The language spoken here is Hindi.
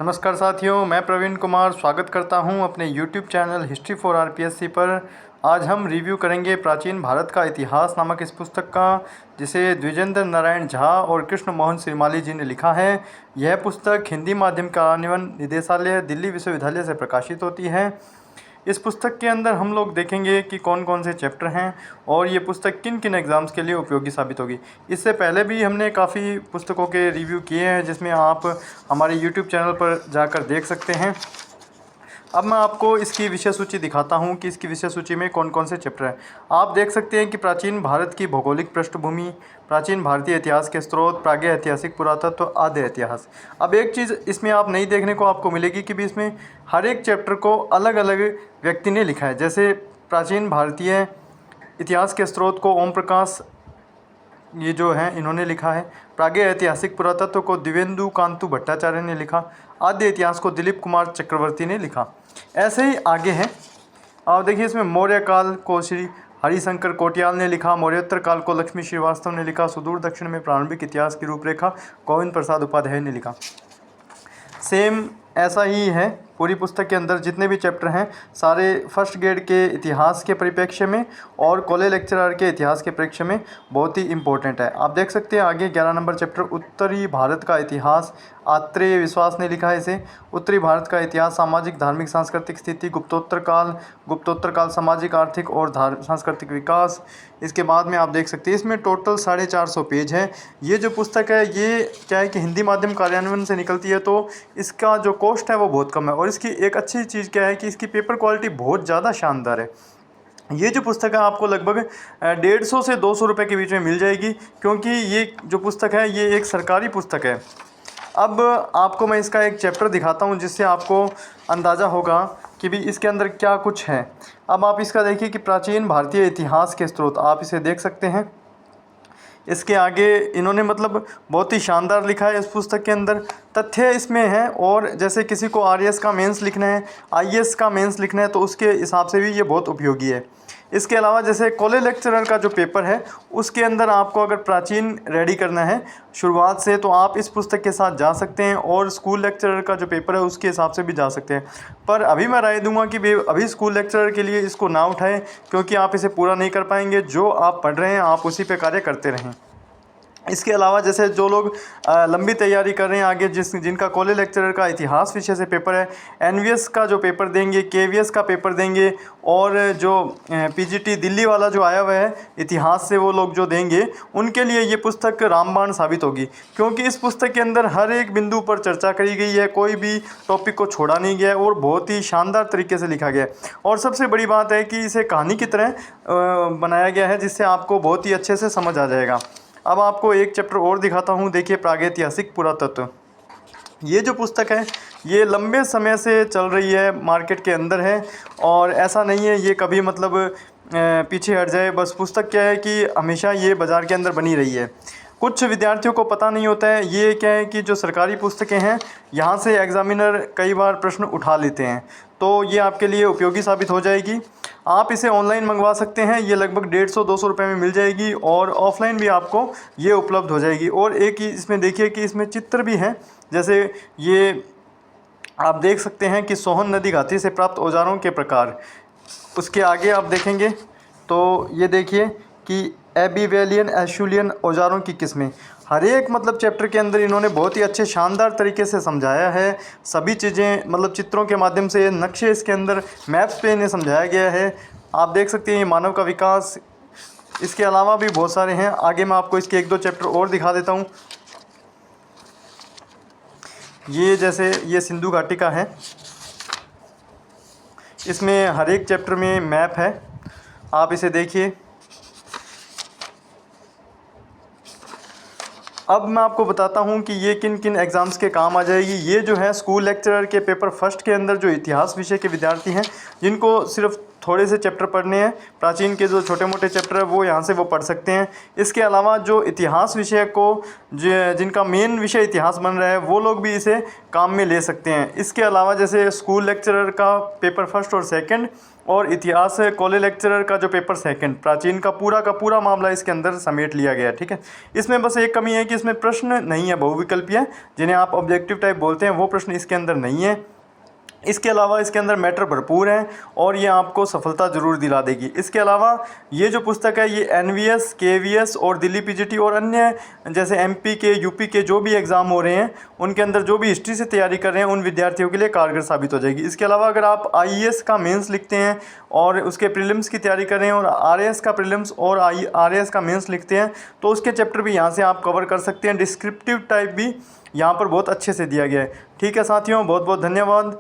नमस्कार साथियों, मैं प्रवीण कुमार स्वागत करता हूं अपने YouTube channel history for RPSC पर। आज हम रिव्यू करेंगे प्राचीन भारत का इतिहास नामक इस पुस्तक का, जिसे द्विजेंद्र नारायण झा और कृष्ण मोहन श्रीमाली जी ने लिखा है। यह पुस्तक हिंदी माध्यम कार्यान्वयन निदेशालय दिल्ली विश्वविद्यालय से प्रकाशित होती है। इस पुस्तक के अंदर हम लोग देखेंगे कि कौन कौन से चैप्टर हैं और ये पुस्तक किन किन एग्ज़ाम्स के लिए उपयोगी साबित होगी। इससे पहले भी हमने काफ़ी पुस्तकों के रिव्यू किए हैं, जिसमें आप हमारे YouTube चैनल पर जाकर देख सकते हैं। अब मैं आपको इसकी विषय सूची दिखाता हूँ कि इसकी विषय सूची में कौन कौन से चैप्टर हैं। आप देख सकते हैं कि प्राचीन भारत की भौगोलिक पृष्ठभूमि, प्राचीन भारतीय इतिहास के स्रोत, प्रागैतिहासिक पुरातत्व, आद्य इतिहास। अब एक चीज़ इसमें आप नई देखने को आपको मिलेगी कि भी इसमें हर एक चैप्टर को अलग अलग व्यक्ति ने लिखा है। जैसे प्राचीन भारतीय इतिहास के स्रोत को ओम प्रकाश ये जो है इन्होंने लिखा है। प्रागैतिहासिक पुरातत्व को दिव्येंदु कांतु भट्टाचार्य ने लिखा। आद्य इतिहास को दिलीप कुमार चक्रवर्ती ने लिखा। ऐसे ही आगे हैं। आप देखिए, इसमें मौर्य काल को श्री हरिशंकर कोटियाल ने लिखा। मौर्योत्तर काल को लक्ष्मी श्रीवास्तव ने लिखा। सुदूर दक्षिण में प्रारंभिक इतिहास की रूपरेखा गोविंद प्रसाद उपाध्याय ने लिखा। सेम ऐसा ही है पूरी पुस्तक के अंदर जितने भी चैप्टर हैं सारे फर्स्ट ग्रेड के इतिहास के परिप्रेक्ष्य में और कॉलेज लेक्चरर के इतिहास के परिप्रेक्ष्य में बहुत ही इंपॉर्टेंट है। आप देख सकते हैं आगे 11 नंबर चैप्टर उत्तरी भारत का इतिहास, आत्रेय विश्वास ने लिखा है इसे। उत्तरी भारत का इतिहास, सामाजिक धार्मिक सांस्कृतिक स्थिति, गुप्तोत्तर काल सामाजिक आर्थिक और सांस्कृतिक विकास। इसके बाद में आप देख सकते हैं इसमें टोटल 450 पेज है। ये जो पुस्तक है ये क्या है कि हिंदी माध्यम कार्यान्वयन से निकलती है, तो इसका जो कॉस्ट है वो बहुत कम है। और इसकी एक अच्छी चीज़ क्या है कि इसकी पेपर क्वालिटी बहुत ज़्यादा शानदार है। ये जो पुस्तक है आपको लगभग 150 से 200 रुपये के बीच में मिल जाएगी, क्योंकि ये जो पुस्तक है ये एक सरकारी पुस्तक है। अब आपको मैं इसका एक चैप्टर दिखाता हूँ जिससे आपको अंदाज़ा होगा कि भी इसके अंदर क्या कुछ है। अब आप इसका देखिए कि प्राचीन भारतीय इतिहास के स्रोत, आप इसे देख सकते हैं। इसके आगे इन्होंने मतलब बहुत ही शानदार लिखा है। इस पुस्तक के अंदर तथ्य इसमें हैं, और जैसे किसी को आरएएस का मेंस लिखना है, आईएएस का मेंस लिखना है, तो उसके हिसाब से भी ये बहुत उपयोगी है। इसके अलावा जैसे कॉलेज लेक्चरर का जो पेपर है उसके अंदर आपको अगर प्राचीन रेडी करना है शुरुआत से, तो आप इस पुस्तक के साथ जा सकते हैं, और स्कूल लेक्चरर का जो पेपर है उसके हिसाब से भी जा सकते हैं। पर अभी मैं राय दूंगा कि अभी स्कूल लेक्चरर के लिए इसको ना उठाएं, क्योंकि आप इसे पूरा नहीं कर पाएंगे। जो आप पढ़ रहे हैं आप उसी पे कार्य करते रहें। इसके अलावा जैसे जो लोग लंबी तैयारी कर रहे हैं आगे, जिनका कॉलेज लेक्चरर का इतिहास विषय से पेपर है, एनवीएस का जो पेपर देंगे, केवीएस का पेपर देंगे, और जो पीजीटी दिल्ली वाला जो आया हुआ है इतिहास से वो लोग जो देंगे, उनके लिए ये पुस्तक रामबाण साबित होगी। क्योंकि इस पुस्तक के अंदर हर एक बिंदु पर चर्चा करी गई है, कोई भी टॉपिक को छोड़ा नहीं गया है, और बहुत ही शानदार तरीके से लिखा गया है। और सबसे बड़ी बात है कि इसे कहानी की तरह बनाया गया है, जिससे आपको बहुत ही अच्छे से समझ आ जाएगा। अब आपको एक चैप्टर और दिखाता हूँ। देखिए, प्रागैतिहासिक पुरातत्व। ये जो पुस्तक है ये लंबे समय से चल रही है, मार्केट के अंदर है, और ऐसा नहीं है ये कभी मतलब पीछे हट जाए। बस पुस्तक क्या है कि हमेशा ये बाज़ार के अंदर बनी रही है। कुछ विद्यार्थियों को पता नहीं होता है, ये क्या है कि जो सरकारी पुस्तकें हैं यहाँ से एग्ज़ामिनर कई बार प्रश्न उठा लेते हैं, तो ये आपके लिए उपयोगी साबित हो जाएगी। आप इसे ऑनलाइन मंगवा सकते हैं, ये लगभग 150-200 रुपये में मिल जाएगी, और ऑफलाइन भी आपको ये उपलब्ध हो जाएगी। और एक ही इसमें देखिए कि इसमें चित्र भी हैं। जैसे ये आप देख सकते हैं कि सोहन नदी घाटी से प्राप्त औजारों के प्रकार। उसके आगे आप देखेंगे तो ये देखिए कि एबीवेलियन एशुलियन औजारों की किस्में। हर एक मतलब चैप्टर के अंदर इन्होंने बहुत ही अच्छे शानदार तरीके से समझाया है। सभी चीज़ें मतलब चित्रों के माध्यम से, नक्शे इसके अंदर मैप्स पे इन्हें समझाया गया है। आप देख सकते हैं ये मानव का विकास। इसके अलावा भी बहुत सारे हैं। आगे मैं आपको इसके 1-2 चैप्टर और दिखा देता हूँ। ये जैसे ये सिंधु घाटी का है, इसमें हर एक चैप्टर में मैप है, आप इसे देखिए। अब मैं आपको बताता हूँ कि ये किन किन एग्ज़ाम्स के काम आ जाएगी। ये जो है स्कूल लेक्चरर के पेपर फर्स्ट के अंदर जो इतिहास विषय के विद्यार्थी हैं, जिनको सिर्फ थोड़े से चैप्टर पढ़ने हैं, प्राचीन के जो छोटे मोटे चैप्टर है वो यहाँ से वो पढ़ सकते हैं। इसके अलावा जो इतिहास विषय को जिनका मेन विषय इतिहास बन रहा है वो लोग भी इसे काम में ले सकते हैं। इसके अलावा जैसे स्कूल लेक्चरर का पेपर फर्स्ट और सेकंड और इतिहास कॉलेज लेक्चरर का जो पेपर सेकंड, प्राचीन का पूरा मामला इसके अंदर समेट लिया गया है। ठीक है, इसमें बस एक कमी है कि इसमें प्रश्न नहीं है, बहुविकल्पीय जिन्हें आप ऑब्जेक्टिव टाइप बोलते हैं, वो प्रश्न इसके अंदर नहीं है। इसके अलावा इसके अंदर मैटर भरपूर हैं और ये आपको सफलता ज़रूर दिला देगी। इसके अलावा ये जो पुस्तक है ये एनवीएस, केवीएस और दिल्ली पीजीटी और अन्य जैसे एमपी के, यूपी के जो भी एग्ज़ाम हो रहे हैं उनके अंदर जो भी हिस्ट्री से तैयारी कर रहे हैं उन विद्यार्थियों के लिए कारगर साबित हो जाएगी। इसके अलावा अगर आप आईएएस का मेंस लिखते हैं और उसके प्रीलिम्स की तैयारी कर रहे हैं और आरएएस का प्रीलिम्स और आरएएस का मेंस लिखते हैं तो उसके चैप्टर भी यहाँ से आप कवर कर सकते हैं। डिस्क्रिप्टिव टाइप भी यहाँ पर बहुत अच्छे से दिया गया है। ठीक है साथियों, बहुत बहुत धन्यवाद।